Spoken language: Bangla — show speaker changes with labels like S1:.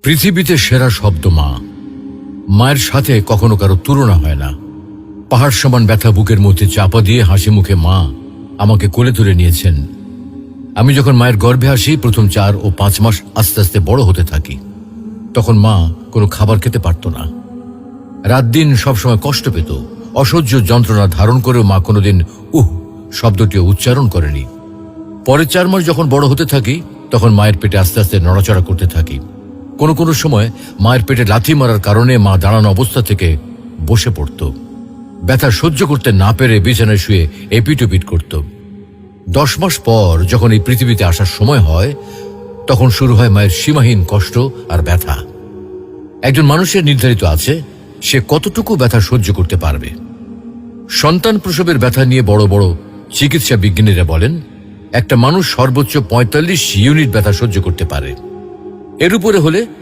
S1: পৃথিবীতে সেরা শব্দ মা। মায়ের সাথে কখনো কারো তুলনা হয় না। পাহাড় সমান ব্যথা বুকের মধ্যে চাপা দিয়ে হাসি মুখে মা আমাকে কোলে তুলে নিয়েছেন। আমি যখন মায়ের গর্ভে আসি, প্রথম 4 ও 5 মাস আস্তে আস্তে বড় হতে থাকি। তখন মা কোনো খাবার খেতে পারত না। রাত দিন সবসময় কষ্ট পেত। অসহ্য যন্ত্রণা ধারণ করেও মা কোনোদিন শব্দটিও উচ্চারণ করেনি। পরে 4 মাস যখন বড় হতে থাকি, তখন মায়ের পেটে আস্তে আস্তে নড়াচড়া করতে থাকি। কোনো কোনো সময় মায়ের পেটে লাথি মারার কারণে মা দাঁড়ানো অবস্থা থেকে বসে পড়ত। ব্যথা সহ্য করতে না পেরে বিছানায় শুয়ে এপিট-ওপিট করত। 10 মাস পর যখন এই পৃথিবীতে আসার সময় হয়, তখন শুরু হয় মায়ের সীমাহীন কষ্ট আর ব্যথা। একজন মানুষের নির্ধারিত আছে সে কতটুকু ব্যথা সহ্য করতে পারবে। সন্তান প্রসবের ব্যথা নিয়ে বড় বড় চিকিৎসা বিজ্ঞানীরা বলেন, একটা মানুষ সর্বোচ্চ 45 ইউনিট ব্যথা সহ্য করতে পারে। এর উপরে হলে